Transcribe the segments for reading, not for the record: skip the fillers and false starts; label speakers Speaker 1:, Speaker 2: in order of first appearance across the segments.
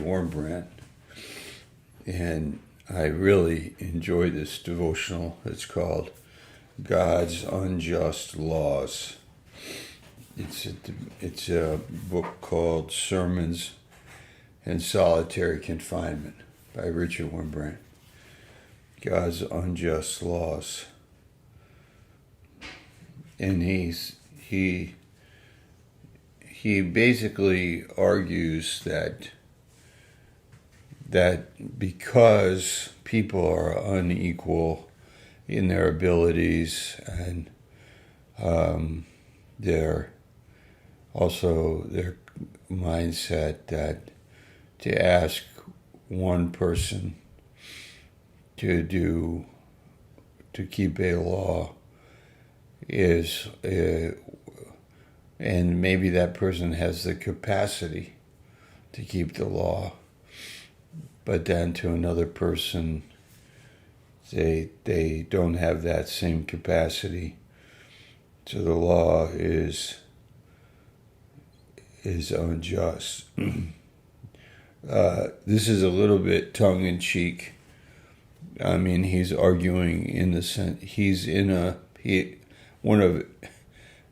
Speaker 1: Warm, and I really enjoy this devotional. It's called God's Unjust Laws. It's a book called Sermons in Solitary Confinement by Richard Wurmbrand. God's Unjust Laws. And he basically argues that because people are unequal in their abilities and their mindset, that to ask one person to keep a law is and maybe that person has the capacity to keep the law, but then to another person they don't have that same capacity, so the law is unjust. This is a little bit tongue-in-cheek. I mean, he's arguing in the sense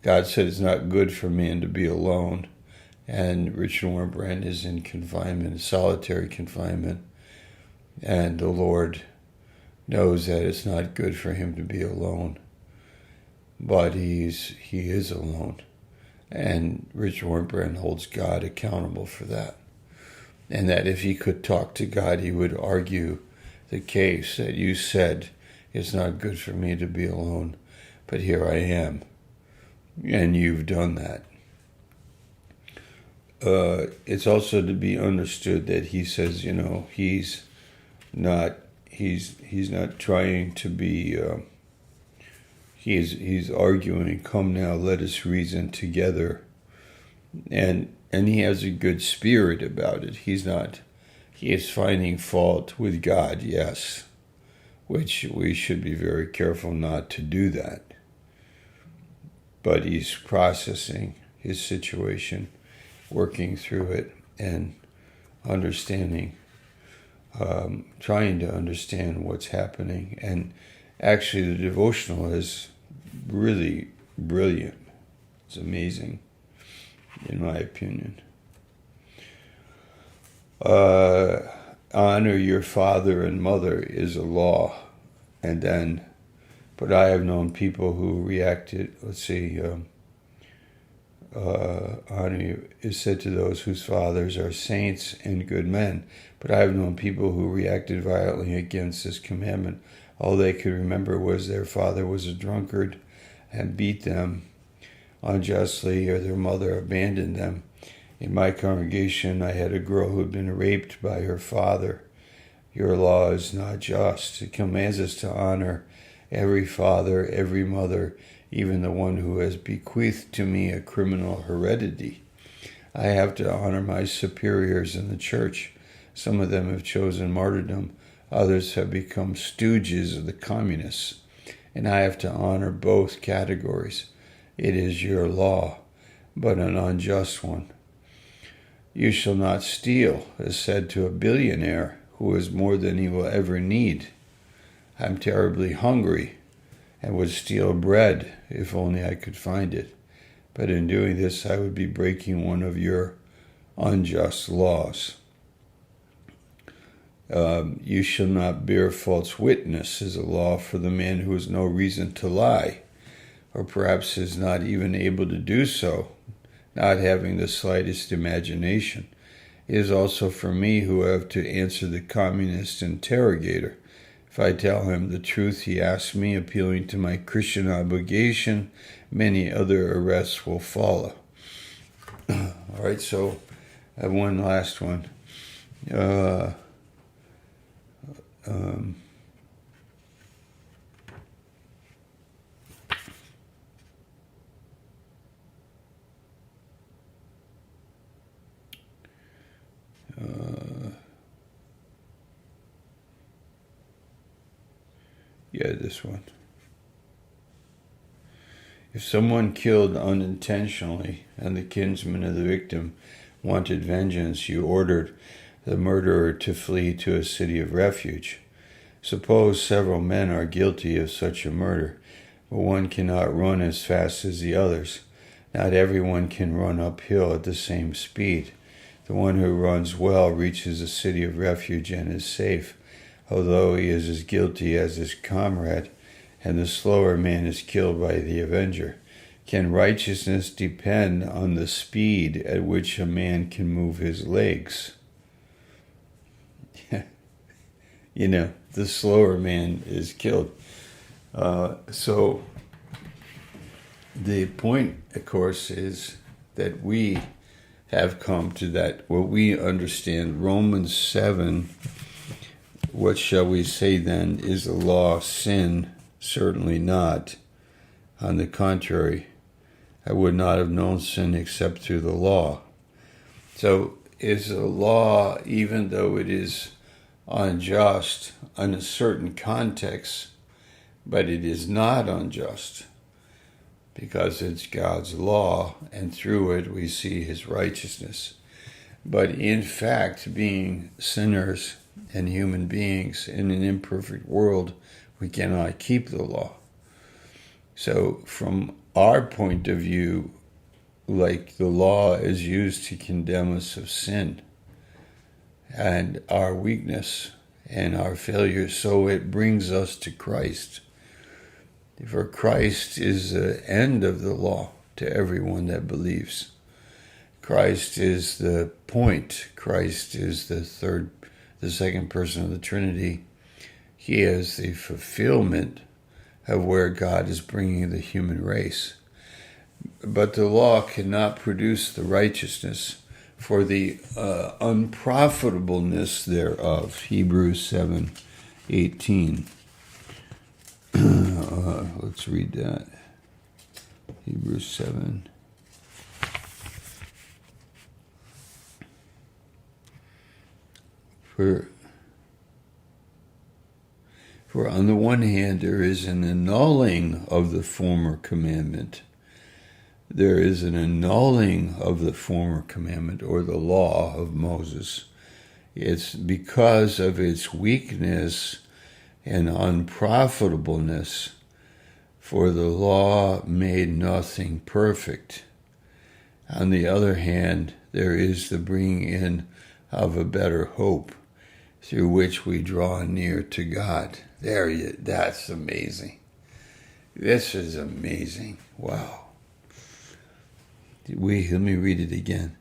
Speaker 1: God said it's not good for man to be alone, and Richard Wurmbrand is in confinement, solitary confinement, and the Lord knows that it's not good for him to be alone, but he is alone, and Richard Wurmbrand holds God accountable for that, and that if he could talk to God, he would argue the case that you said it's not good for me to be alone, but here I am, and you've done that. It's also to be understood that he says, he's not trying to be. He's arguing, "Come now, let us reason together," and he has a good spirit about it. He is finding fault with God, yes, which we should be very careful not to do that. But he's processing his situation, working through it, and understanding, trying to understand what's happening. And actually, the devotional is really brilliant. It's amazing, in my opinion. Honor your father and mother is a law. And then, but I have known people who reacted, honor is said to those whose fathers are saints and good men. But I have known people who reacted violently against this commandment. All they could remember was their father was a drunkard and beat them unjustly, or their mother abandoned them. In my congregation, I had a girl who had been raped by her father. Your law is not just. It commands us to honor every father, every mother, even the one who has bequeathed to me a criminal heredity. I have to honor my superiors in the church. Some of them have chosen martyrdom. Others have become stooges of the communists. And I have to honor both categories. It is your law, but an unjust one. You shall not steal is said to a billionaire who has more than he will ever need. I'm terribly hungry and would steal bread if only I could find it. But in doing this, I would be breaking one of your unjust laws. You shall not bear false witness is a law for the man who has no reason to lie, or perhaps is not even able to do so, not having the slightest imagination. It is also for me who have to answer the communist interrogator. If I tell him the truth he asks me, appealing to my Christian obligation, many other arrests will follow. All right, so I have one last one. This one. If someone killed unintentionally and the kinsman of the victim wanted vengeance, you ordered the murderer to flee to a city of refuge. Suppose several men are guilty of such a murder, but one cannot run as fast as the others. Not everyone can run uphill at the same speed. The one who runs well reaches a city of refuge and is safe, although he is as guilty as his comrade, and the slower man is killed by the avenger. Can righteousness depend on the speed at which a man can move his legs? The slower man is killed. So the point, of course, is that we have come to that, what we understand, Romans 7, what shall we say then? Is the law sin? Certainly not. On the contrary, I would not have known sin except through the law. So is the law, even though it is unjust in a certain context, but it is not unjust because it's God's law, and through it we see his righteousness. But in fact, being sinners and human beings in an imperfect world, we cannot keep the law. So from our point of view, like the law is used to condemn us of sin and our weakness and our failure, so it brings us to Christ. For Christ is the end of the law to everyone that believes. Christ is the point. Christ is the second person of the Trinity. He is the fulfillment of where God is bringing the human race. But the law cannot produce the righteousness for the unprofitableness thereof. Hebrews 7:18. Let's read that. Hebrews 7. For on the one hand, there is an annulling of the former commandment. There is an annulling of the former commandment, or the law of Moses. It's because of its weakness and unprofitableness, for the law made nothing perfect. On the other hand, there is the bringing in of a better hope, through which we draw near to God. That's amazing. This is amazing. Wow. Let me read it again.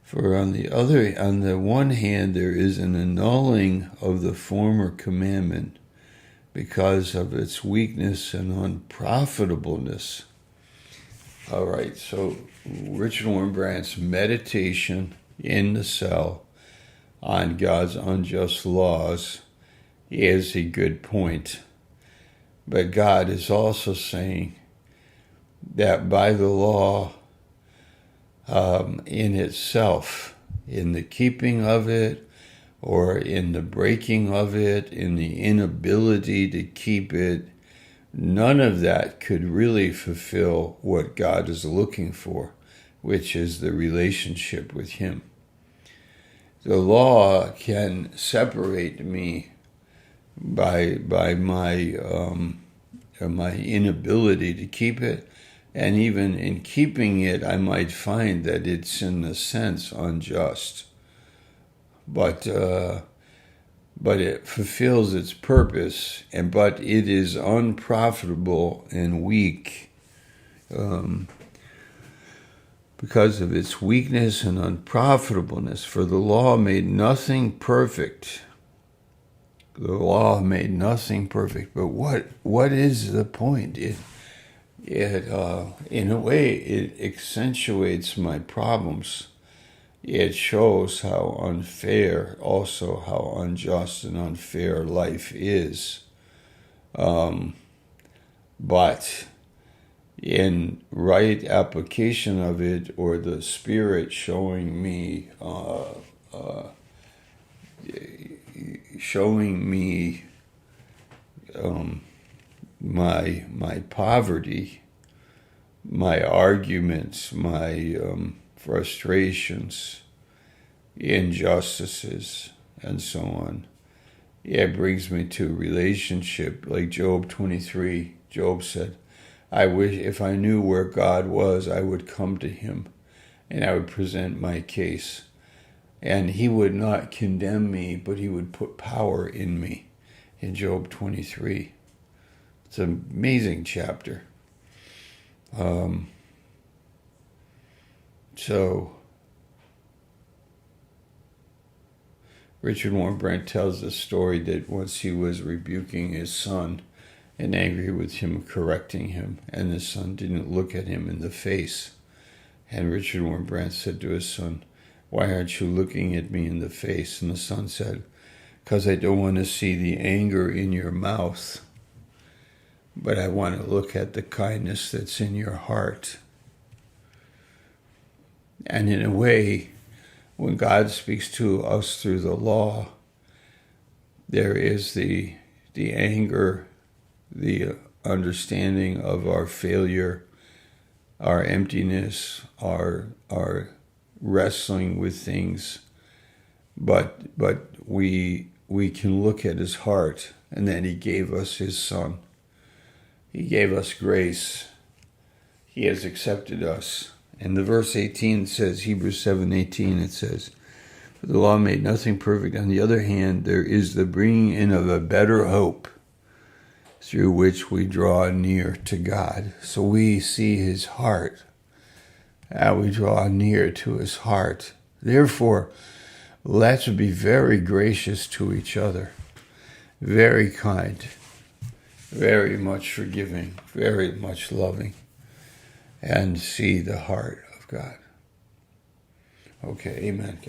Speaker 1: For on the one hand, there is an annulling of the former commandment because of its weakness and unprofitableness. All right, so Richard Wurmbrand's meditation in the cell on God's unjust laws is a good point. But God is also saying that by the law in itself, in the keeping of it, or in the breaking of it, in the inability to keep it, none of that could really fulfill what God is looking for, which is the relationship with him. The law can separate me by my inability to keep it, and even in keeping it, I might find that it's in a sense unjust. But it fulfills its purpose, but it is unprofitable and weak because of its weakness and unprofitableness. For the law made nothing perfect. The law made nothing perfect. But what is the point? It in a way, it accentuates my problems. It shows how unfair, also how unjust and unfair life is. But in right application of it, or the Spirit showing me my poverty, my arguments, my frustrations, injustices, and so on. Yeah, it brings me to relationship. Like Job 23, Job said, I wish if I knew where God was, I would come to him and I would present my case. And he would not condemn me, but he would put power in me in Job 23. It's an amazing chapter. So Richard Warren Brent tells the story that once he was rebuking his son and angry with him, correcting him, and the son didn't look at him in the face. And Richard Warren Brent said to his son, why aren't you looking at me in the face? And the son said, because I don't want to see the anger in your mouth, but I want to look at the kindness that's in your heart. And in a way, when God speaks to us through the law, there is the anger, the understanding of our failure, our emptiness, our wrestling with things, but we can look at his heart, and then he gave us his son. He gave us grace. He has accepted us. And the verse 18 says, Hebrews 7:18, it says, for the law made nothing perfect. On the other hand, there is the bringing in of a better hope, through which we draw near to God. So we see his heart. We draw near to his heart. Therefore, let's be very gracious to each other, very kind, very much forgiving, very much loving, and see the heart of God. Okay, amen, God.